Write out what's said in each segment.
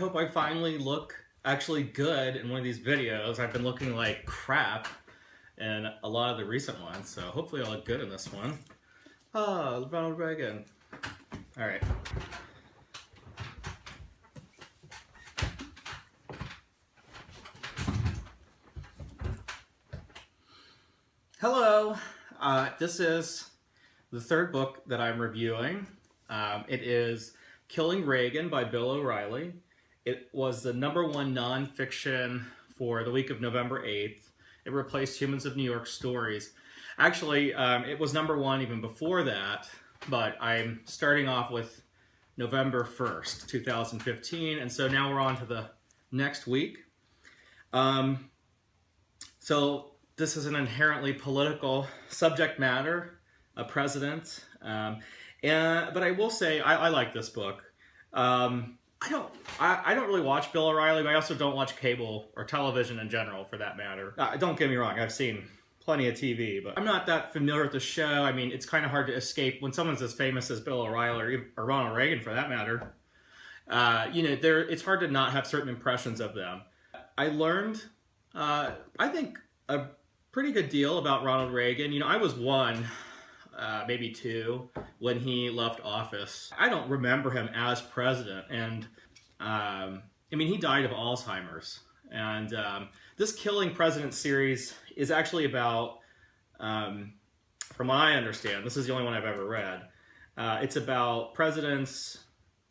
hope I finally look actually good in one of these videos. I've been looking like crap in a lot of the recent ones, so hopefully I'll look good in this one. Ah, Ronald Reagan. All right. Hello. This is the third book that I'm reviewing. It is Killing Reagan by Bill O'Reilly. It was the #1 nonfiction for the week of November 8th. It replaced Humans of New York Stories. Actually, it was #1 even before that, but I'm starting off with November 1st, 2015, and so now we're on to the next week. So this is an inherently political subject matter, a president, but I will say I like this book. I don't really watch Bill O'Reilly, but I also don't watch cable or television in general, for that matter. Don't get me wrong, I've seen plenty of TV, but I'm not that familiar with the show. I mean, it's kind of hard to escape when someone's as famous as Bill O'Reilly or Ronald Reagan, for that matter. It's hard to not have certain impressions of them. I learned, I think, a pretty good deal about Ronald Reagan. I was one, maybe two, when he left office. I don't remember him as president, and he died of Alzheimer's. And this Killing President series is actually about, from what I understand, this is the only one I've ever read, it's about presidents,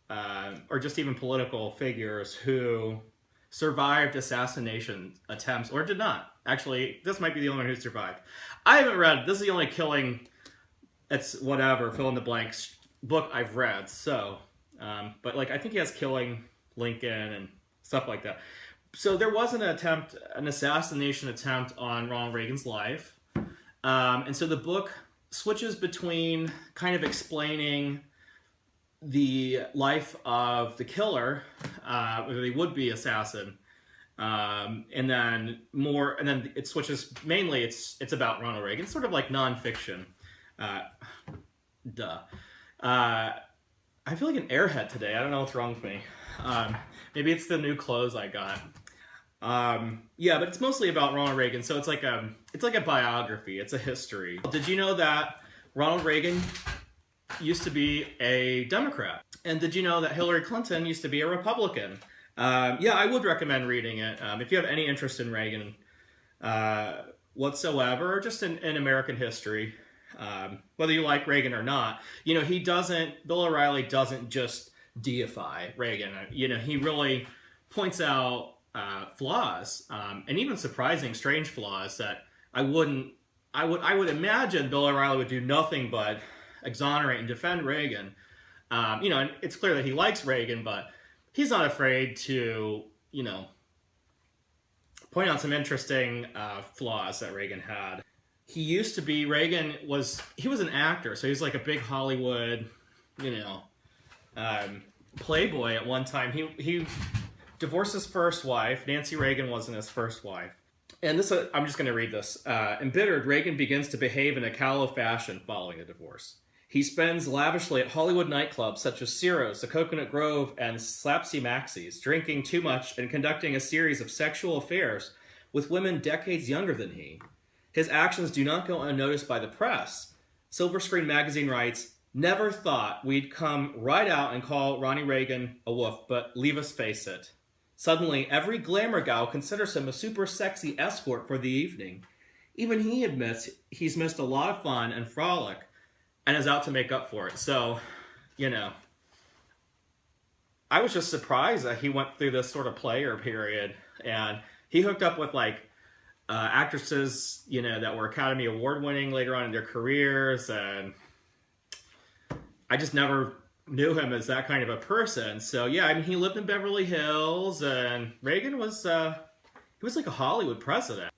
or just even political figures who survived assassination attempts, or did not. Actually, this might be the only one who survived. I haven't read, this is the only Killing, it's whatever, fill in the blanks, book I've read, so, but I think he has Killing Lincoln and stuff like that. So there was an assassination attempt on Ronald Reagan's life, and so the book switches between kind of explaining the life of the killer, or the would-be assassin, and then it switches, mainly it's about Ronald Reagan, sort of like nonfiction. I feel like an airhead today. I don't know what's wrong with me. Maybe it's the new clothes I got. But it's mostly about Ronald Reagan, so it's like a biography. It's a history. Did you know that Ronald Reagan used to be a Democrat? And did you know that Hillary Clinton used to be a Republican? I would recommend reading it if you have any interest in Reagan whatsoever, or just in American history. Whether you like Reagan or not, Bill O'Reilly doesn't just deify Reagan. He really points out flaws, and even surprising, strange flaws that I would imagine Bill O'Reilly would do nothing but exonerate and defend Reagan. And it's clear that he likes Reagan, but he's not afraid to, point out some interesting flaws that Reagan had. Reagan was an actor, so he was like a big Hollywood, playboy at one time. He divorced his first wife. Nancy Reagan wasn't his first wife. And this, I'm just going to read this. Embittered, Reagan begins to behave in a callow fashion following the divorce. He spends lavishly at Hollywood nightclubs such as Ciro's, the Coconut Grove, and Slapsy Maxie's, drinking too much and conducting a series of sexual affairs with women decades younger than he. His actions do not go unnoticed by the press. Silver Screen magazine writes, "Never thought we'd come right out and call Ronnie Reagan a wolf, but leave us face it. Suddenly, every glamour gal considers him a super sexy escort for the evening. Even he admits he's missed a lot of fun and frolic and is out to make up for it." So, I was just surprised that he went through this sort of player period, and he hooked up with actresses, that were Academy Award winning later on in their careers, and I just never knew him as that kind of a person. So he lived in Beverly Hills, and Reagan was he was like a Hollywood president.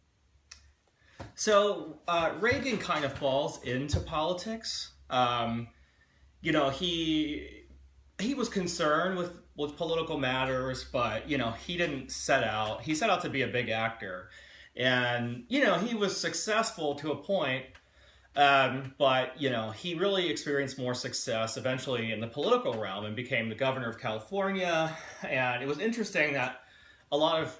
So Reagan kind of falls into politics. He was concerned with political matters, but he didn't set out. He set out to be a big actor. And, he was successful to a point, But, he really experienced more success eventually in the political realm and became the governor of California. And it was interesting that a lot of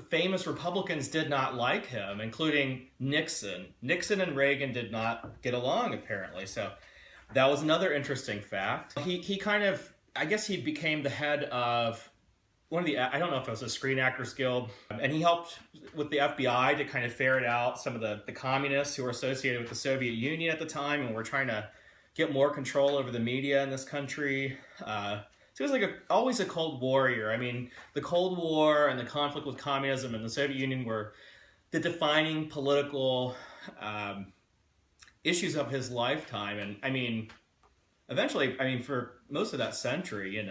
famous Republicans did not like him, including Nixon. Nixon and Reagan did not get along, apparently. So that was another interesting fact. He kind of, I guess he became the head of one of the, I don't know if it was a Screen Actors Guild, and he helped with the FBI to kind of ferret out some of the communists who were associated with the Soviet Union at the time and were trying to get more control over the media in this country. So he was like always a Cold Warrior. I mean, the Cold War and the conflict with communism and the Soviet Union were the defining political issues of his lifetime. And I mean, eventually, for most of that century,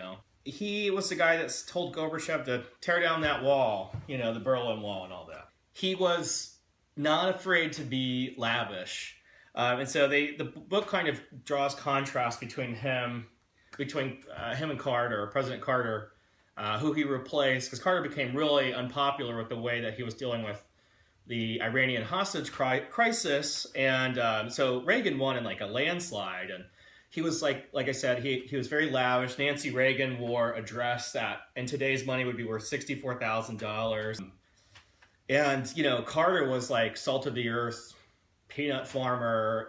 he was the guy that told Gorbachev to tear down that wall, the Berlin Wall and all that. He was not afraid to be lavish. And so the book kind of draws contrast between him and Carter, President Carter, who he replaced, because Carter became really unpopular with the way that he was dealing with the Iranian hostage crisis. And so Reagan won in like a landslide. And he was like I said, he was very lavish. Nancy Reagan wore a dress that in today's money would be worth $64,000. And, Carter was like salt of the earth, peanut farmer,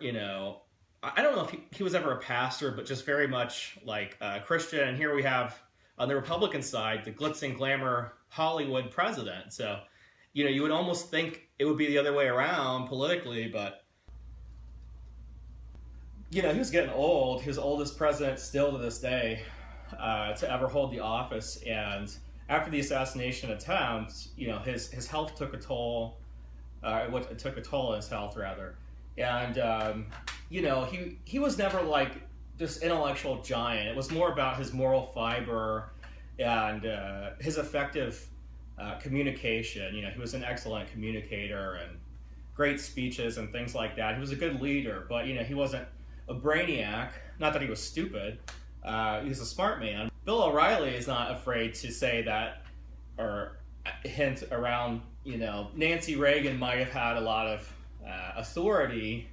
I don't know if he was ever a pastor, but just very much like a Christian. And here we have on the Republican side, the glitz and glamour Hollywood president. So, you would almost think it would be the other way around politically, but he was getting old. He was the oldest president still to this day to ever hold the office. And after the assassination attempt, his health took a toll. It took a toll on his health, rather. And, he was never like this intellectual giant. It was more about his moral fiber and his effective communication. He was an excellent communicator and great speeches and things like that. He was a good leader, but, he wasn't a brainiac. Not that he was stupid. He was a smart man. Bill O'Reilly is not afraid to say that, or hint around, Nancy Reagan might have had a lot of authority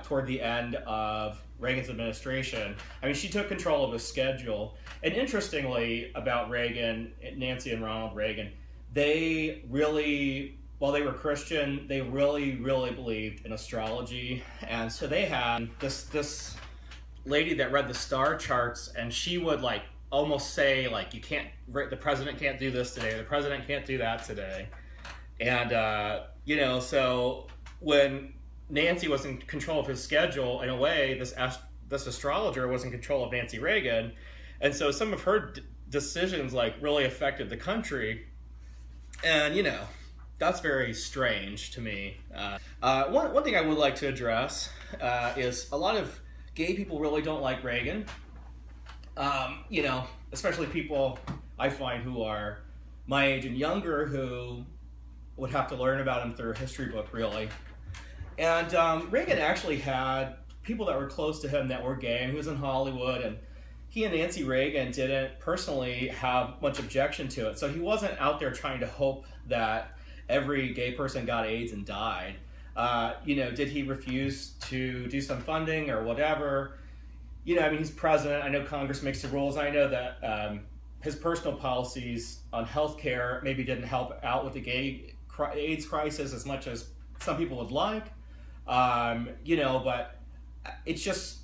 toward the end of Reagan's administration. She took control of his schedule. And interestingly about Reagan, Nancy and Ronald Reagan, they really, while they were Christian, they really, really believed in astrology. And so they had this lady that read the star charts, and she would like almost say like, the president can't do this today, the president can't do that today. And, so when Nancy was in control of his schedule, in a way, this astrologer was in control of Nancy Reagan. And so some of her decisions like really affected the country. And, that's very strange to me. One thing I would like to address is a lot of gay people really don't like Reagan. Especially people I find who are my age and younger who would have to learn about him through a history book, really. And Reagan actually had people that were close to him that were gay, and he was in Hollywood, and he and Nancy Reagan didn't personally have much objection to it. So he wasn't out there trying to hope that every gay person got AIDS and died. Did he refuse to do some funding or whatever? He's president. I know Congress makes the rules. I know that his personal policies on healthcare maybe didn't help out with the gay AIDS crisis as much as some people would like. But it's just,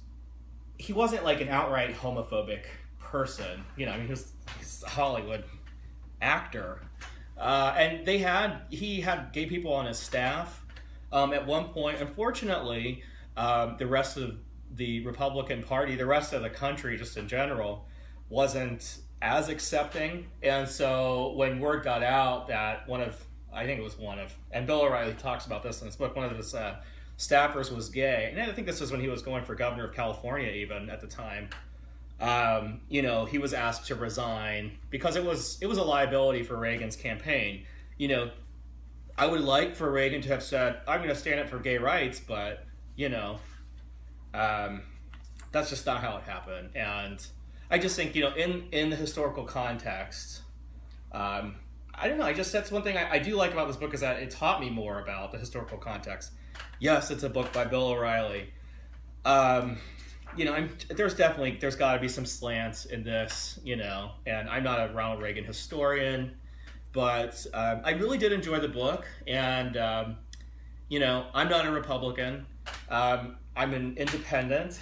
he wasn't like an outright homophobic person. He's a Hollywood actor. And he had gay people on his staff. At one point, unfortunately, the rest of the Republican Party, the rest of the country just in general, wasn't as accepting. And so when word got out that and Bill O'Reilly talks about this in his book, one of his staffers was gay. And I think this was when he was going for governor of California even at the time. He was asked to resign because it was a liability for Reagan's campaign. I would like for Reagan to have said, I'm going to stand up for gay rights, but, that's just not how it happened. And I just think, in the historical context, I don't know, that's one thing I do like about this book is that it taught me more about the historical context. Yes, it's a book by Bill O'Reilly. Um, there's got to be some slants in this, and I'm not a Ronald Reagan historian, but I really did enjoy the book, and I'm not a Republican. I'm an independent.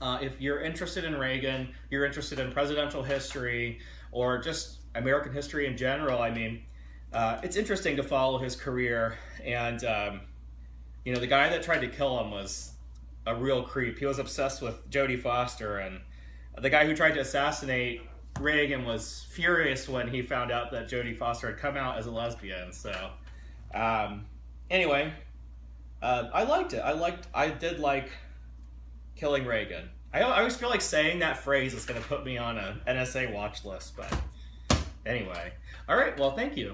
If you're interested in Reagan, you're interested in presidential history or just American history in general, it's interesting to follow his career. And, the guy that tried to kill him was a real creep. He was obsessed with Jodie Foster, and the guy who tried to assassinate Reagan was furious when he found out that Jodie Foster had come out as a lesbian. So, anyway, I liked it. I did like killing Reagan. I always feel like saying that phrase is going to put me on a NSA watch list, but anyway. All right, well, thank you.